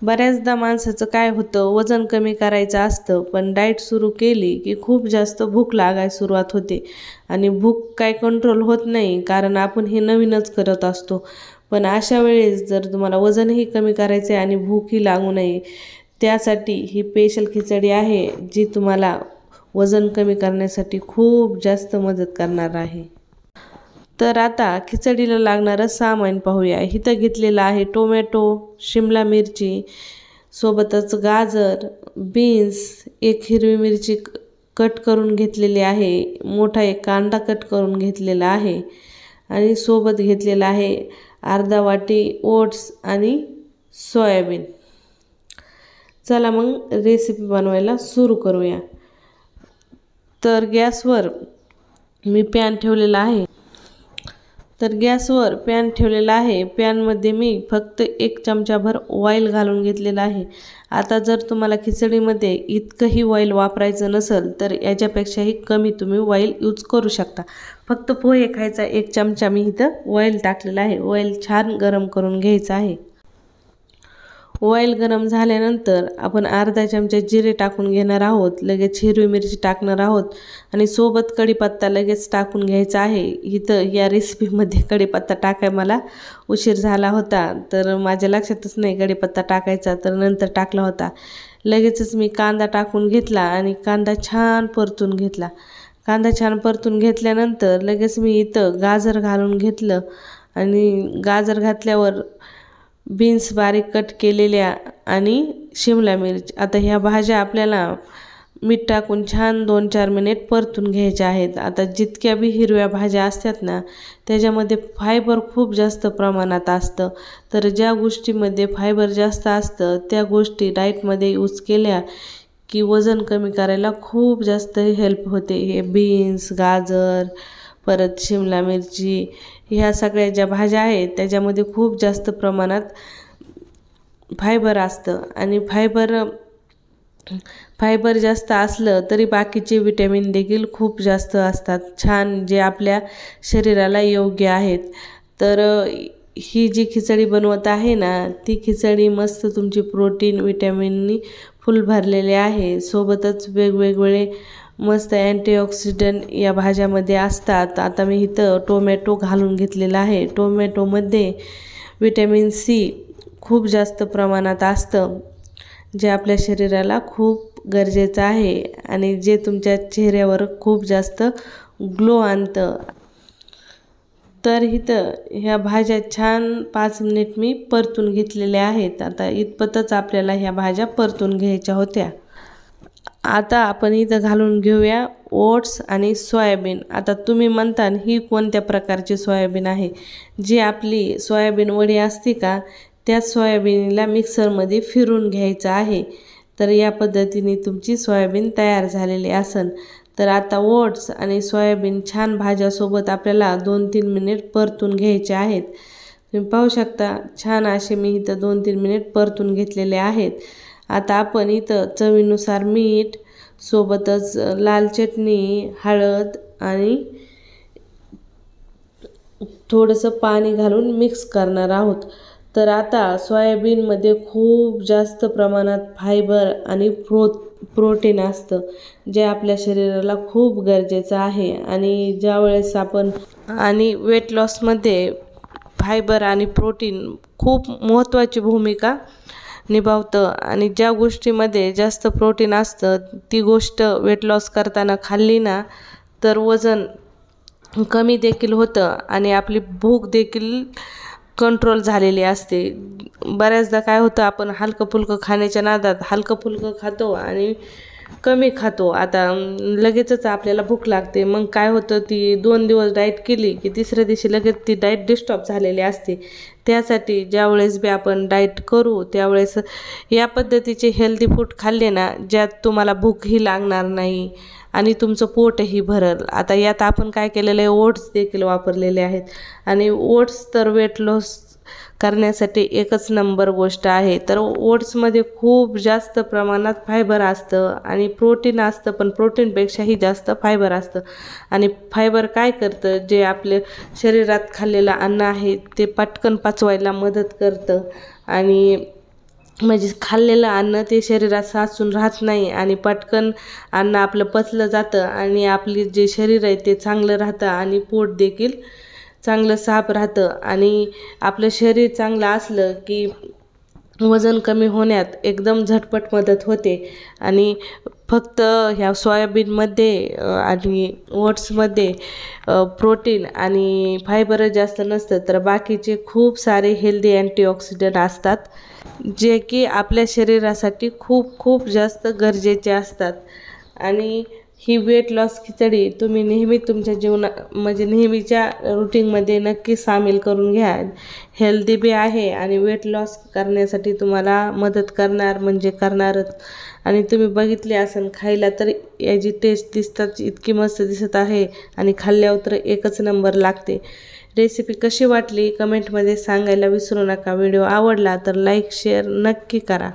बऱ्याचदा माणसाचं काय होतं, वजन कमी करायचं असतं पण डाएट सुरू केली की खूप जास्त भूक लागायला सुरुवात होते आणि भूक काय कंट्रोल होत नाही, कारण आपण हे नवीनच करत असतो. पण अशा वेळेस जर तुम्हाला वजनही कमी करायचे आणि भूकही लागू नये, त्यासाठी ही स्पेशल खिचडी आहे जी तुम्हाला वजन कमी करण्यासाठी खूप जास्त मदत करणार आहे. तर आता खिचडीला लागणारं सामान पाहूया. इथं घेतलेलं आहे टोमॅटो, शिमला मिरची, सोबतच गाजर, बीन्स, एक हिरवी मिरची कट करून घेतलेली आहे, मोठा एक कांदा कट करून घेतलेला आहे आणि सोबत घेतलेला आहे अर्धा वाटी ओट्स आणि सोयाबीन. चला मग रेसिपी बनवायला सुरू करूया. तर गॅसवर मी पॅन ठेवलेला आहे. पॅनमध्ये मी फक्त 1 चमचाभर ऑइल घालून घेतलेलं आहे. आता जर तुम्हाला खिचडीमध्ये इतकंही ऑइल वापरायचं नसेल तर याच्यापेक्षाही कमी तुम्ही ऑइल यूज करू शकता. फक्त पोहे खायचा 1 चमचा मी इथं ऑइल टाकलेलं आहे. ऑइल छान गरम करून घ्यायचं आहे. ऑइल गरम झाल्यानंतर आपण अर्धा चमचा जिरे टाकून घेणार आहोत, लगेच हिरवी मिरची टाकणार आहोत आणि सोबत कढीपत्ता लगेच टाकून घ्यायचा आहे. इथं या रेसिपीमध्ये कढीपत्ता टाकायला मला उशीर झाला होता, तर माझ्या लक्षातच नाही कढीपत्ता टाकायचा, तर नंतर टाकला होता. लगेचच मी कांदा टाकून घेतला आणि कांदा छान परतून घेतला. घेतल्यानंतर लगेच मी इथं गाजर घालून घेतलं आणि गाजर घातल्यावर बीन्स बारीक कट केलेल्या आणि शिमला मिरची. आता ह्या भाज्या आपल्याला मीठ टाकून छान 2-4 मिनिट परतून घ्यायच्या आहेत. आता जितक्या बी हिरव्या भाज्या असतात ना, त्याच्यामध्ये फायबर खूप जास्त प्रमाणात असतं, तर ज्या गोष्टीमध्ये फायबर जास्त असतं त्या गोष्टी डाएटमध्ये यूज केल्या की वजन कमी करायला खूप जास्त हेल्प होते. हे बीन्स, गाजर, परत शिमला मिरची, ह्या सगळ्या ज्या भाज्या आहेत त्याच्यामध्ये खूप जास्त प्रमाणात फायबर असतं आणि फायबर जास्त असलं तरी बाकीचे विटॅमिन देखील खूप जास्त असतात, छान, जे आपल्या शरीराला योग्य आहेत. तर ही जी खिचडी बनवत आहे ना, ती खिचडी मस्त तुमची प्रोटीन विटॅमिननी फुल भरलेली आहे. सोबतच वेगवेगळे मस्त अँटीऑक्सिडंट या भाज्यामध्ये असतात. आता मी इथं टोमॅटो घालून घेतलेला आहे. टोमॅटोमध्ये विटॅमिन सी खूप जास्त प्रमाणात असतं, जे आपल्या शरीराला खूप गरजेचं आहे आणि जे तुमच्या चेहऱ्यावर खूप जास्त ग्लो आणतं. तर इथं ह्या भाज्या छान 5 मिनिट मी परतून घेतलेल्या आहेत. आता इतपतच आपल्याला ह्या भाज्या परतून घ्यायच्या होत्या. आता आपण इथं घालून घेऊया ओट्स आणि सोयाबीन. आता तुम्ही म्हणता ही कोणत्या प्रकारची सोयाबीन आहे? जी आपली सोयाबीन वडी असते का, त्या सोयाबीनला मिक्सरमध्ये फिरून घ्यायचं आहे. तर या पद्धतीने तुमची सोयाबीन तयार झालेली असेल. तर आता ओट्स आणि सोयाबीन छान भाज्यासोबत आपल्याला 2-3 मिनिट परतून घ्यायचे आहेत. तुम्ही पाहू शकता छान असे मी इथं 2-3 मिनिट परतून घेतलेले आहेत. आता आपण इथं चवीनुसार मीठ, सोबतच लाल चटणी, हळद आणि थोडंसं पाणी घालून मिक्स करणार आहोत. तर आता सोयाबीनमध्ये खूप जास्त प्रमाणात फायबर आणि प्रोटीन असतं, जे आपल्या शरीराला खूप गरजेचं आहे. आणि ज्यावेळेस आणि वेट लॉसमध्ये फायबर आणि प्रोटीन खूप महत्त्वाची भूमिका निभावतं आणि ज्या गोष्टीमध्ये जास्त प्रोटीन असतं ती गोष्ट वेट लॉस करताना खाल्ली ना, तर वजन कमी देखील होतं आणि आपली भूक देखील कंट्रोल झालेली असते. बऱ्याचदा काय होतं, आपण हलकं-फुलकं खाण्याच्या नादात हलकं-फुलकं खातो आणि कमी खातो. आता लगेचच आपल्याला भूक लागते. मग काय होतं, ती 2 दिवस डाएट केली की तिसऱ्या दिवशी लगेच ती डाएट डिस्टर्ब झालेली असते. त्यासाठी ज्यावेळेस बी आपण डाएट करू त्यावेळेस या पद्धतीचे हेल्दी फूड खाल्ले ना, ज्यात तुम्हाला भूकही लागणार नाही आणि तुमचं पोटही भरल. आता यात आपण काय केलेलं आहे, ओट्स देखील वापरलेले आहेत आणि ओट्स तर वेट लॉस करण्यासाठी एकच नंबर गोष्ट आहे. तर ओट्समध्ये खूप जास्त प्रमाणात फायबर असतं आणि प्रोटीन असतं, पण प्रोटीनपेक्षाही जास्त फायबर असतं. आणि फायबर काय करतं, जे आपले शरीरात खाल्लेलं अन्न आहे ते पटकन पचवायला मदत करतं आणि म्हणजे खाल्लेलं अन्न ते शरीरात साचून राहत नाही आणि पटकन अन्न आपलं पचलं जातं आणि आपली जे शरीर आहे ते चांगलं राहतं आणि पोट देखील चांगलं साफ राहतं. आणि आपलं शरीर चांगलं असलं की वजन कमी होण्यात एकदम झटपट मदत होते. आणि फक्त ह्या सोयाबीनमध्ये आणि ओट्समध्ये प्रोटीन आणि फायबरच जास्त नसतं, तर बाकीचे खूप सारे हेल्दी अँटीऑक्सिडंट असतात, जे की आपल्या शरीरासाठी खूप खूप जास्त गरजेचे असतात. आणि ही वेट लॉस खिचडी तुम्ही नेहमी तुमच्या म्हणजे नेहमीच्या रुटीनमध्ये नक्की सामील करून घ्या. हेल्दी बी आहे आणि वेट लॉस करण्यासाठी तुम्हाला मदत करणार म्हणजे करणारच. आणि तुम्ही बघितले असेल खायला तर याची टेस्ट दिसतात इतकी मस्त दिसत आहे आणि खाल्ल्यावर तर एकच नंबर लागते. रेसिपी कशी वाटली कमेंटमध्ये सांगायला विसरू नका. व्हिडिओ आवडला तर लाईक शेअर नक्की करा.